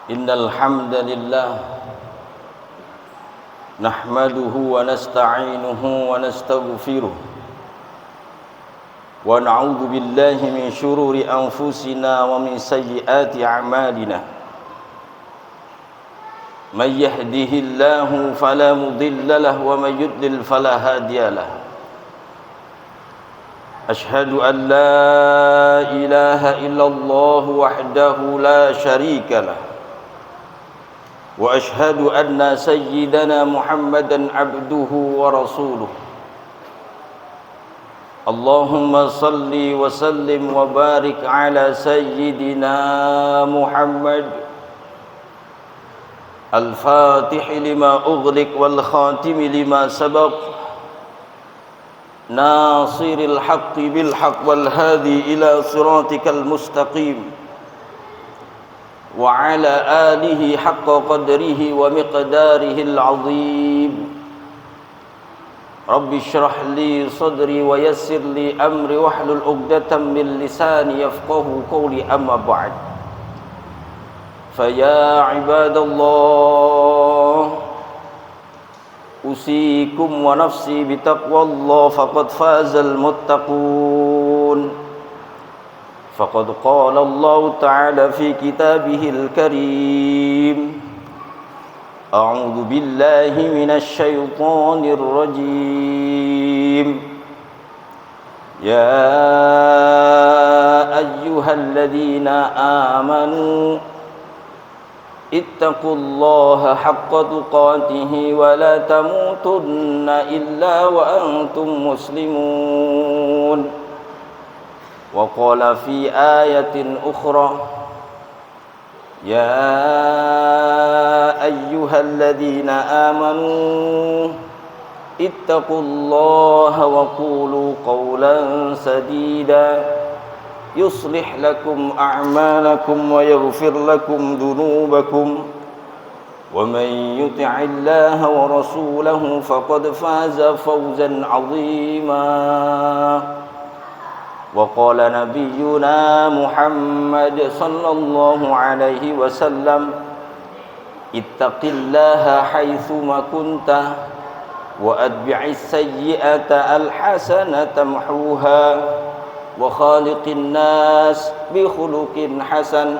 إن الحمد لله نحمده ونستعينه ونستغفره ونعوذ بالله من شرور أنفسنا ومن سيئات أعمالنا من يهده الله فلا مضل له ومن يضلل فلا هادي له أشهد أن لا إله إلا الله وحده لا شريك له وأشهد أن سيدنا محمدا عبده ورسوله اللهم صل وسلم وبارك على سيدنا محمد الفاتح لما أغلق والخاتم لما سبق ناصر الحق بالحق والهادي إلى صراطك المستقيم وعلى آله حق قدره ومقداره العظيم رب اشرح لي صدري ويسر لي أمري واحلل عقدة من لساني يفقه قولي أما بعد فيا عباد الله أوصيكم ونفسي بتقوى الله فقد فاز المتقون فقد قال الله تعالى في كتابه الكريم أعوذ بالله من الشيطان الرجيم يا أيها الذين آمنوا اتقوا الله حق تقاته ولا تموتن إلا وأنتم مسلمون وقال في آية أخرى يا أيها الذين آمنوا اتقوا الله وقولوا قولا سديدا يصلح لكم أعمالكم ويغفر لكم ذنوبكم ومن يطع الله ورسوله فقد فاز فوزا عظيما وقال نبينا محمد صلى الله عليه وسلم اتق الله حيثما كنت وأتبع السيئة الحسنة تمحوها وخالق الناس بخلق حسن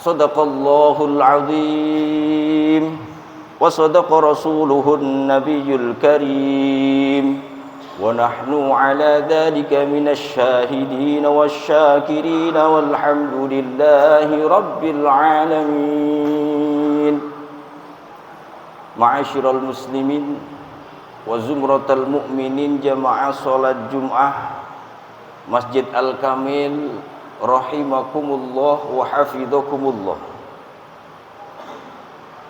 صدق الله العظيم وصدق رسوله النبي الكريم ونحن على ذلك من الشاهدين والشاكرين والحمد لله رب العالمين معاشر المسلمين وزمرة المؤمنين جماعة صلاة جمعة Masjid Al-Kamil rahimakumullah wa hafidhakumullah.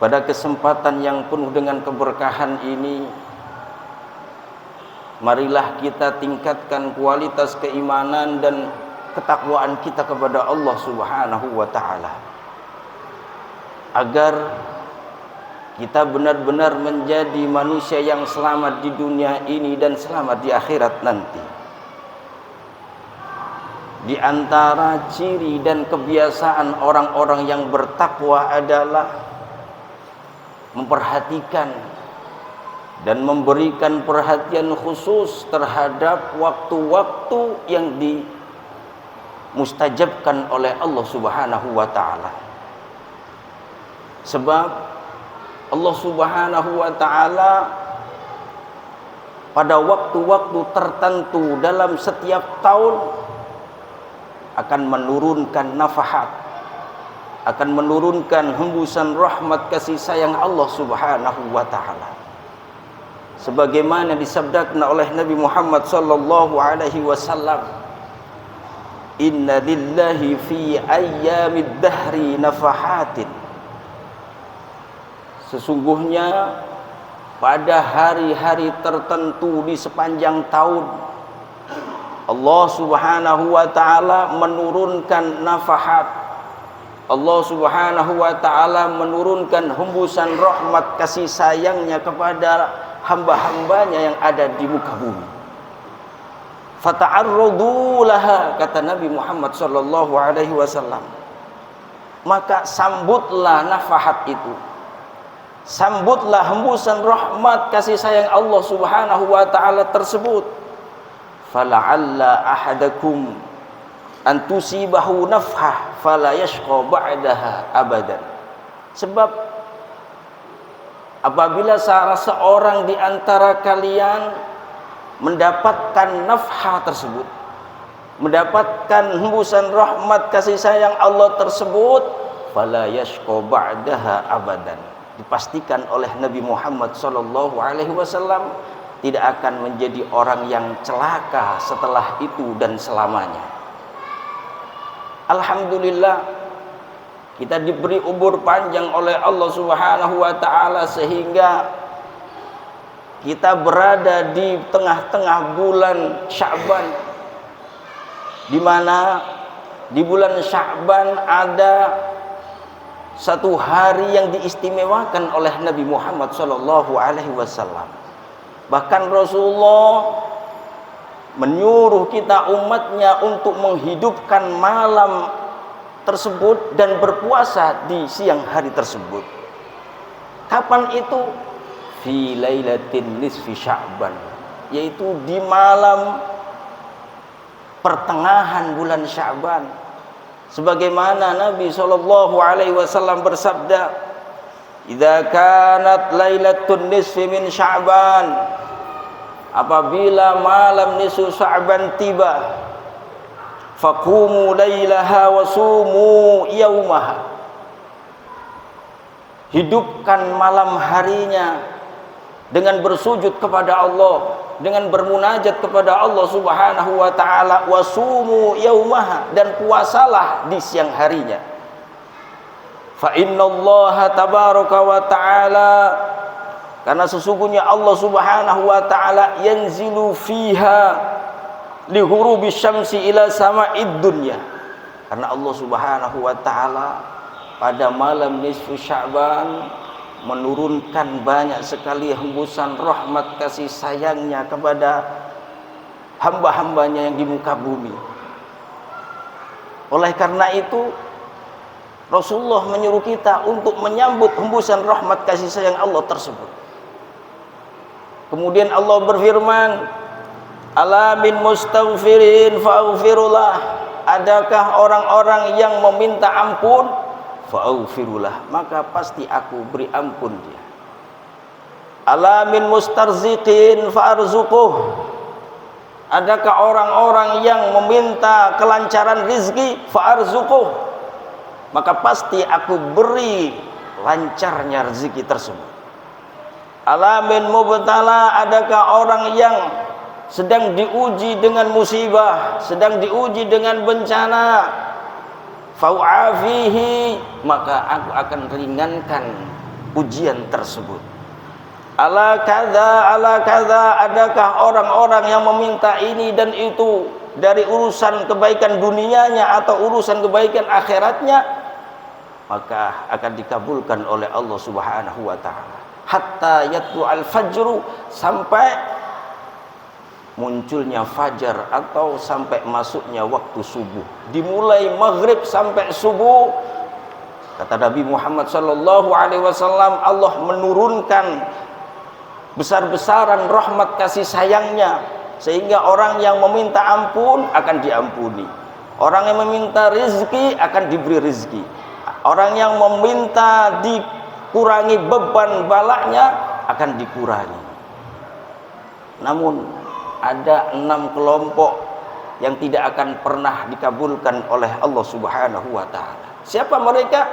Pada kesempatan yang penuh dengan keberkahan ini, marilah kita tingkatkan kualitas keimanan dan ketakwaan kita kepada Allah Subhanahu wa taala, agar kita benar-benar menjadi manusia yang selamat di dunia ini dan selamat di akhirat nanti. Di antara ciri dan kebiasaan orang-orang yang bertakwa adalah memperhatikan dan memberikan perhatian khusus terhadap waktu-waktu yang dimustajabkan oleh Allah Subhanahu wa taala. Sebab Allah Subhanahu wa taala pada waktu-waktu tertentu dalam setiap tahun akan menurunkan nafahat, akan menurunkan hembusan rahmat kasih sayang Allah Subhanahu wa taala. Sebagaimana disabdakan oleh Nabi Muhammad sallallahu alaihi wasallam, "Inna lillahi fi ayyamid dahri nafahatin." Sesungguhnya pada hari-hari tertentu di sepanjang tahun Allah Subhanahu wa taala menurunkan nafahat. Allah Subhanahu wa taala menurunkan hembusan rahmat kasih sayangnya kepada hamba-hambanya yang ada di muka bumi. Fata'arradu laha, kata Nabi Muhammad sallallahu alaihi wasallam. maka sambutlah nafahat itu, sambutlah hembusan rahmat kasih sayang Allah Subhanahu wa taala tersebut. Fala'alla ahadakum an tusibahu nafhah fala yashqa ba'daha abadan. Sebab apabila salah seorang di antara kalian mendapatkan nafhah tersebut, mendapatkan hembusan rahmat kasih sayang Allah tersebut, fala yashqa ba'daha abadan, dipastikan oleh Nabi Muhammad sallallahu alaihi wasallam tidak akan menjadi orang yang celaka setelah itu dan selamanya. Alhamdulillah, kita diberi umur panjang oleh Allah Subhanahu wa taala sehingga kita berada di tengah-tengah bulan Sya'ban, di mana di bulan Sya'ban ada satu hari yang diistimewakan oleh Nabi Muhammad sallallahu alaihi wasallam. Bahkan Rasulullah menyuruh kita umatnya untuk menghidupkan malam tersebut dan berpuasa di siang hari tersebut. Kapan itu? Fi lailatin nisfi Sya'ban, yaitu di malam pertengahan bulan Sya'ban. Sebagaimana Nabi sallallahu alaihi wasallam bersabda, "Idza kanat lailatun nisfi min Sya'ban," apabila malam nisfu Sya'ban tiba, "faqumu lailaha wa sumu yaumaha," hidupkan malam harinya dengan bersujud kepada Allah, dengan bermunajat kepada Allah Subhanahu wa taala, wasumu yaumaha, dan puasalah di siang harinya. Fa innallaha tabaraka wa taala, karena sesungguhnya Allah Subhanahu wa taala yanzilu fiha li ghurubi syamsi ila sama'id dunya, karena Allah Subhanahu wa taala pada malam nisfu Sya'ban menurunkan banyak sekali hembusan rahmat kasih sayangnya kepada hamba-hambanya yang di muka bumi. Oleh karena itu Rasulullah menyuruh kita untuk menyambut hembusan rahmat kasih sayang Allah tersebut. Kemudian Allah berfirman, "Ala min mustaghfirin fa'ghfirullah," adakah orang-orang yang meminta ampun? Fa'aghfirullah, maka pasti aku beri ampun dia. Ala min mustarziqin fa'arzuquh, adakah orang-orang yang meminta kelancaran rizki? Fa'arzuquh, maka pasti aku beri lancarnya rezeki tersebut. Ala min mubtala, adakah orang yang sedang diuji dengan musibah, sedang diuji dengan bencana? Fa'afihi, maka aku akan ringankan ujian tersebut. Ala kadza, adakah orang-orang yang meminta ini dan itu dari urusan kebaikan dunianya atau urusan kebaikan akhiratnya, maka akan dikabulkan oleh Allah Subhanahu wa taala. Hatta yatlu al-fajru, sampai munculnya fajar atau sampai masuknya waktu subuh. Dimulai maghrib sampai subuh, kata Nabi Muhammad sallallahu alaihi wasallam, Allah menurunkan besar-besaran rahmat kasih sayangnya, sehingga orang yang meminta ampun akan diampuni, orang yang meminta rizki akan diberi rizki, orang yang meminta dikurangi beban balaknya akan dikurangi. Namun ada 6 kelompok yang tidak akan pernah dikabulkan oleh Allah Subhanahu wa taala. Siapa mereka?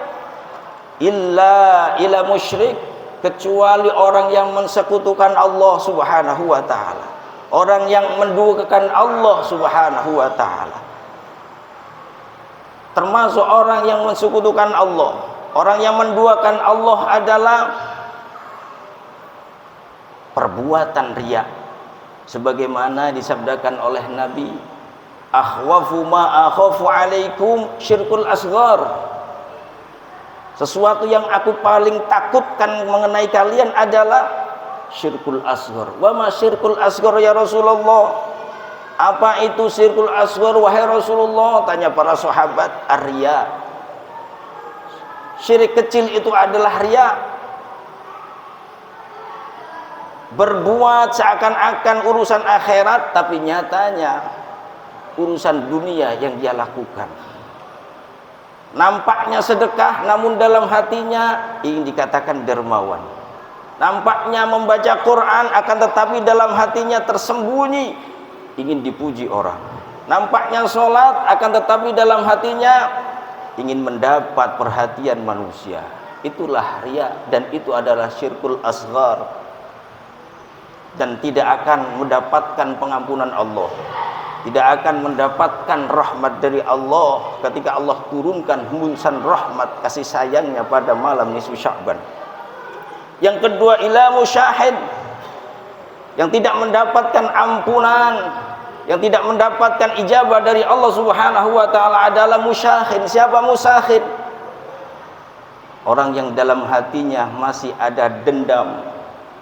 Illa ila musyrik, kecuali orang yang mensekutukan Allah Subhanahu wa taala, orang yang menduakan Allah Subhanahu wa taala. Termasuk orang yang mensekutukan Allah, orang yang menduakan Allah adalah perbuatan riya. Sebagaimana disabdakan oleh Nabi, akhwafu ma akhafu alaikum syirkul asghar, sesuatu yang aku paling takutkan mengenai kalian adalah syirkul asghar. Wa ma syirkul asghar ya Rasulullah? Apa itu syirkul asghar wahai Rasulullah? Tanya para sahabat. Ar-riya, Syirik kecil itu adalah riya. Berbuat seakan-akan urusan akhirat, tapi nyatanya urusan dunia yang dia lakukan. Nampaknya sedekah, namun dalam hatinya ingin dikatakan dermawan. Nampaknya membaca Quran, akan tetapi dalam hatinya tersembunyi ingin dipuji orang. Nampaknya sholat, akan tetapi dalam hatinya ingin mendapat perhatian manusia. Itulah riya, dan itu adalah syirkul asghar, dan tidak akan mendapatkan pengampunan Allah, tidak akan mendapatkan rahmat dari Allah ketika Allah turunkan hembusan rahmat kasih sayangnya pada malam nisfu Sya'ban. Yang kedua, ila musyahid, yang tidak mendapatkan ampunan, yang tidak mendapatkan ijabah dari Allah Subhanahu wa taala adalah musyahid. Siapa musyahid? Orang yang dalam hatinya masih ada dendam,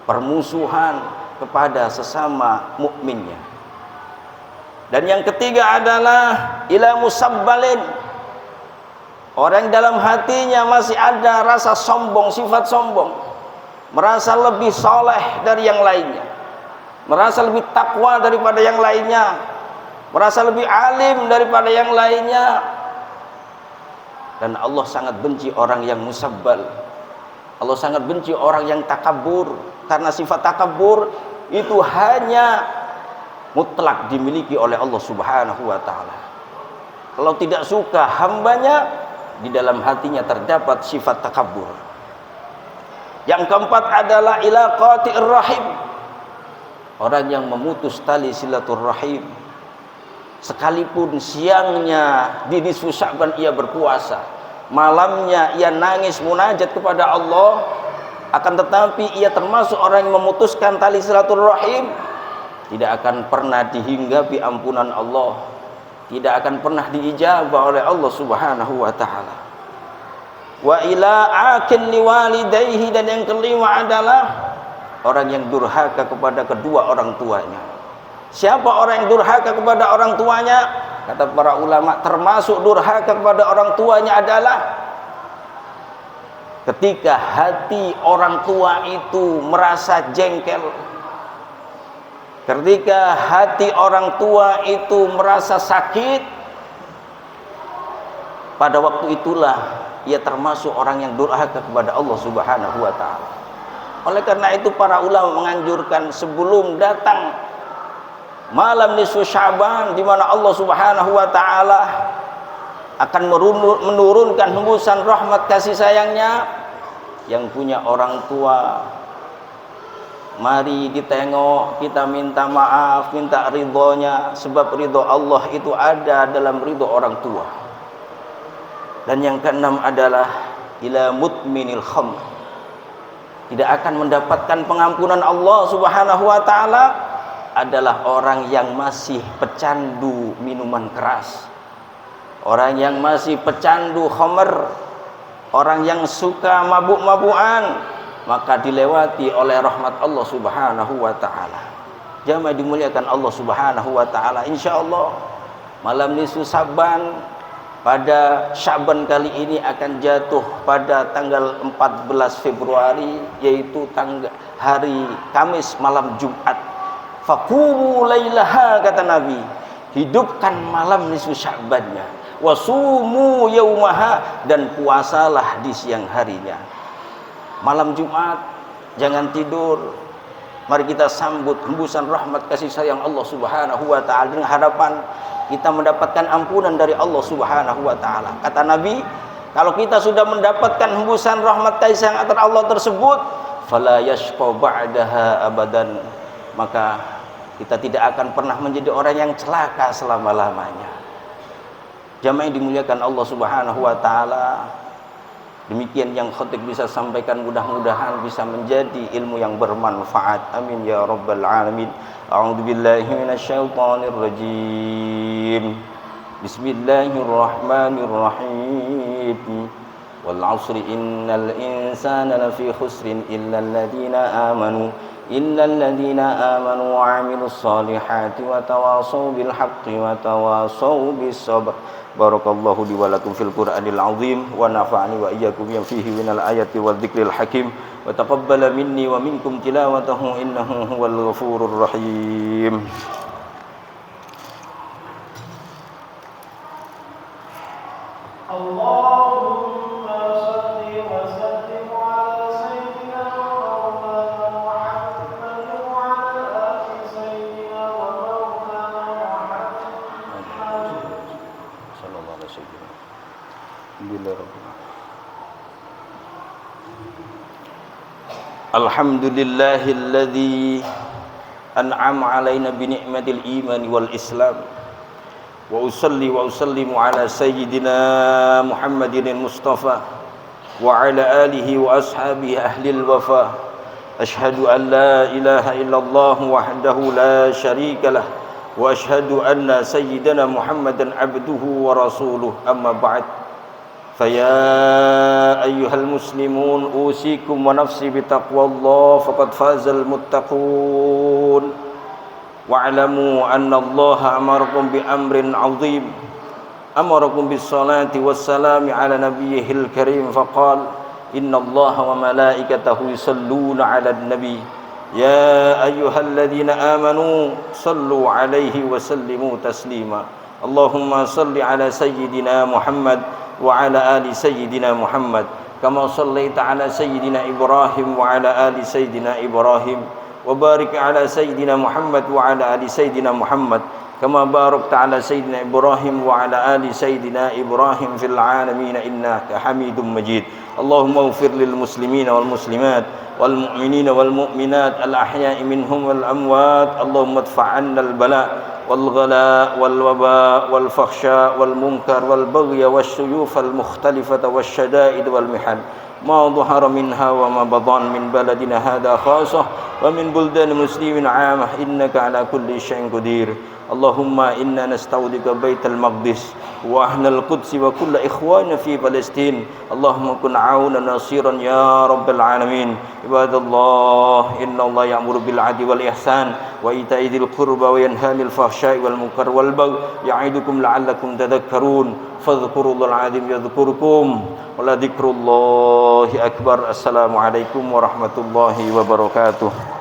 permusuhan kepada sesama mukminnya. Dan yang ketiga adalah ila musabbalin, orang dalam hatinya masih ada rasa sombong, sifat sombong, merasa lebih soleh dari yang lainnya, merasa lebih takwa daripada yang lainnya, merasa lebih alim daripada yang lainnya. Dan Allah sangat benci orang yang musabbal. Allah sangat benci orang yang takabur, karena sifat takabur itu hanya mutlak dimiliki oleh Allah Subhanahu wa taala. Kalau tidak suka hambanya, di dalam hatinya terdapat sifat takabur. Yang keempat adalah ila qati'ir rahim, orang yang memutus tali silaturrahim. Sekalipun siangnya di nisfu Sya'ban ia berpuasa, malamnya ia nangis munajat kepada Allah, akan tetapi ia termasuk orang yang memutuskan tali silaturrahim, tidak akan pernah dihinggapi ampunan Allah, tidak akan pernah diijabah oleh Allah Subhanahu wa taala. Wa ila akil liwalidayhi, dan yang kelima adalah orang yang durhaka kepada kedua orang tuanya. Siapa orang yang durhaka kepada orang tuanya? Kata para ulama, termasuk durhaka kepada orang tuanya adalah ketika hati orang tua itu merasa jengkel, ketika hati orang tua itu merasa sakit, pada waktu itulah ia termasuk orang yang durhaka kepada Allah Subhanahu wa taala. Oleh karena itu para ulama menganjurkan sebelum datang malam nisfu Sya'ban, di mana Allah Subhanahu wa taala akan menurunkan hembusan rahmat kasih sayangnya, yang punya orang tua, mari ditengok, kita minta maaf, minta ridhonya, sebab ridho Allah itu ada dalam ridho orang tua. Dan yang keenam adalah ila mutminil khamr, tidak akan mendapatkan pengampunan Allah Subhanahu wa taala adalah orang yang masih pecandu minuman keras, orang yang masih pecandu khamr, orang yang suka mabuk-mabukan, maka dilewati oleh rahmat Allah Subhanahu wa taala. Jamaah dimuliakan Allah Subhanahu wa taala, insyaallah malam nisfu Sya'ban pada Sya'ban kali ini akan jatuh pada tanggal 14 Februari, yaitu hari Kamis malam Jumat. Faqumu lailaha, kata Nabi, hidupkan malam nisfu Sya'bannya, wasumu yaumaha, dan puasalah di siang harinya. Malam Jumat jangan tidur, mari kita sambut hembusan rahmat kasih sayang Allah Subhanahu wa taala dengan harapan kita mendapatkan ampunan dari Allah Subhanahu wa taala. Kata Nabi, kalau kita sudah mendapatkan hembusan rahmat kasih sayang antara Allah tersebut, fala yashqa ba'daha abadan, maka kita tidak akan pernah menjadi orang yang celaka selama-lamanya. Jamaah yang dimuliakan Allah Subhanahu wa taala, demikian yang khatib bisa sampaikan, mudah-mudahan bisa menjadi ilmu yang bermanfaat. Amin ya rabbal alamin. A'udzubillahi minasyaitonir rajim. Bismillahirrahmanirrahim. Wal 'asri innal insana lafi khusrin illal ladzina amanu wa 'amilus solihati wa tawasaw bil haqqi wa tawasaw bis sabr Barakallahu li wa lakum fil Qur'anil azim wa nafa'ani wa iyyakum bima fihi minal ayati wadh-dhikril hakim wa taqabbala minni wa minkum tilawatahu innahu huwal ghafurur rahim. Allahumma salli wa sallim ala sayyidina wa Muhammad wa ala ali sayyidina wa maulana Muhammad sallallahu alaihi wasallam. Alhamdulillahilladzi an'ama 'alaina bi ni'matil iman wal islam. Wa usalli wa usallimu ala sayyidina Muhammadin Mustafa wa ala alihi wa ashabihi ahlil wafa. Ashhadu an la ilaha illallah wahdahu la syarika lah wa ashhadu anna sayyidina Muhammadan abduhu wa rasuluh. Amma ba'd. Faya ayyuhal muslimun usikum wa nafsi bitaqwallah faqad fazal muttaqun. Wa'lamu anna Allah amarakum bi amrin 'azim. Amarakum bis salati wassalami ala nabiyyihil karim faqala inna Allah wa malaikatahu yusalluna 'alan nabi ya ayyuhalladzina amanu sallu 'alaihi wa sallimu taslima. Allahumma salli ala sayyidina Muhammad wa ala ali sayyidina Muhammad kama sallaita ala sayyidina Ibrahim wa ala ali sayyidina Ibrahim wa barik ala sayyidina Muhammad wa ala ali sayyidina Muhammad kama barakta ala sayyidina Ibrahim wa ala ali sayyidina Ibrahim fil alamin innaka Hamidum Majid. Allahumma ighfir lil muslimina wal muslimat wal mu'minina wal mu'minat al ahya'i minhum wal amwat. Allahumma adfa' 'anna al bala wal ghala wal waba wal fakhsha wal munkar wal baghy wash shuyuf al mukhtalifata wash shada'id wal mihan ma dhahara minha wa ma badan min baladina hadha khassah wa min buldan muslimin 'amah innaka ala kulli syai'in qadir. Allahumma inna nasta'udika baital maqdis wa ahlal quds wa kull ikhwana fi Palestin. Allahumma kun 'aunan nasiran ya rabbal alamin. Ibadallah, inna Allah ya'muru bil 'adli wal ihsan wa ita'i dzil qurba wa yanha 'anil fahsya'i wal munkar wal baghi ya'idukum la'allakum tadhakkarun. Fadhkurullahal 'azim yadhkurkum wa la dzikrullahi akbar. Assalamualaikum warahmatullahi wabarakatuh.